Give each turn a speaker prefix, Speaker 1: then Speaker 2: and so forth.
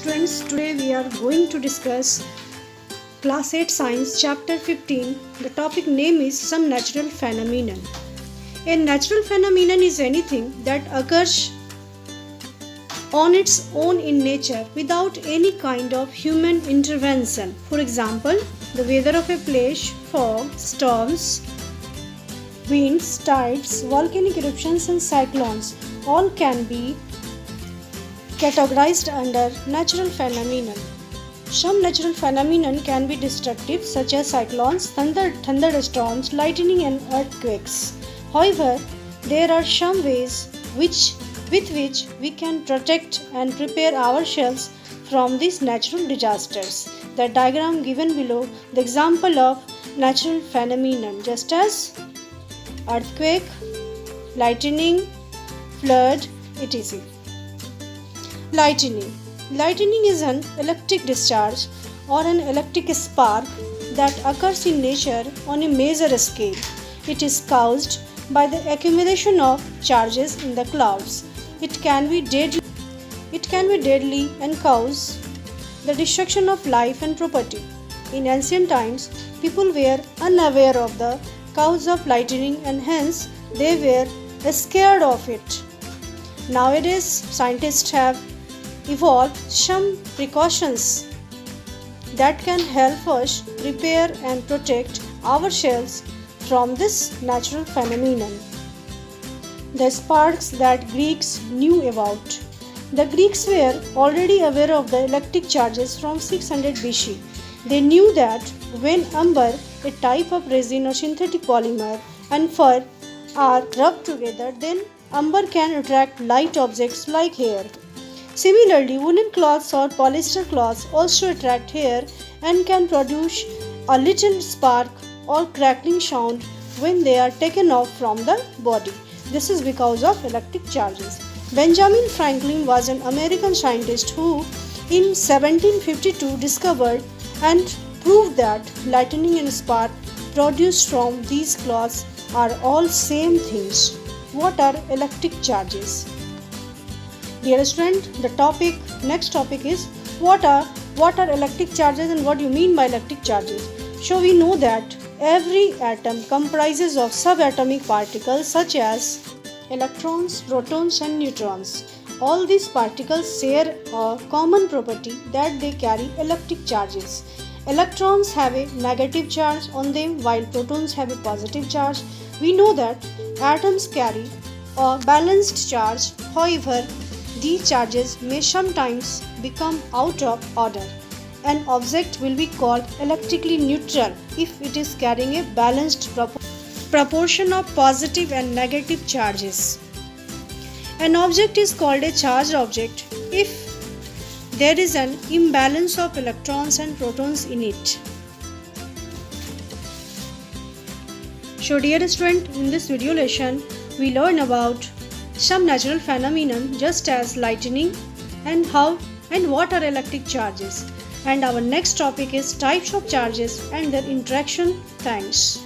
Speaker 1: students, today we are going to discuss Class 8 Science Chapter 15. The topic name is Some Natural Phenomenon. A natural phenomenon is anything that occurs on its own in nature without any kind of human intervention. For example, the weather of a place, fog, storms, winds, tides, volcanic eruptions and cyclones all can be categorized under natural phenomenon. Some natural phenomenon can be destructive, such as cyclones, thunderstorms, lightning and earthquakes. However, there are some ways with which we can protect and prepare ourselves from these natural disasters. The diagram given below the example of natural phenomenon, just as earthquake, lightning, flood, etc. Lightning. Lightning is an electric discharge or an electric spark that occurs in nature on a major scale. It is caused by the accumulation of charges in the clouds. It can be deadly and cause the destruction of life and property. In ancient times, people were unaware of the cause of lightning and hence they were scared of it. Nowadays, scientists have evolved some precautions that can help us prepare and protect ourselves from this natural phenomenon. The sparks that Greeks knew about. The Greeks were already aware of the electric charges from 600 BC. They knew that when amber, a type of resin or synthetic polymer, and fur are rubbed together, then amber can attract light objects like hair. Similarly, woolen cloths or polyester cloths also attract hair and can produce a little spark or crackling sound when they are taken off from the body. This is because of electric charges. Benjamin Franklin was an American scientist who in 1752 discovered and proved that lightning and spark produced from these cloths are all same things. What are electric charges? Dear student, the next topic is what are electric charges and what do you mean by electric charges? So we know that every atom comprises of subatomic particles such as electrons, protons and neutrons. All these particles share a common property that they carry electric charges. Electrons have a negative charge on them while protons have a positive charge. We know that atoms carry a balanced charge. However, these charges may sometimes become out of order. An object will be called electrically neutral if it is carrying a balanced proportion of positive and negative charges. An object is called a charged object if there is an imbalance of electrons and protons in it. So dear student, in this video lesson, we learn about some natural phenomenon just as lightning and what are electric charges. And our next topic is types of charges and their interaction. Thanks.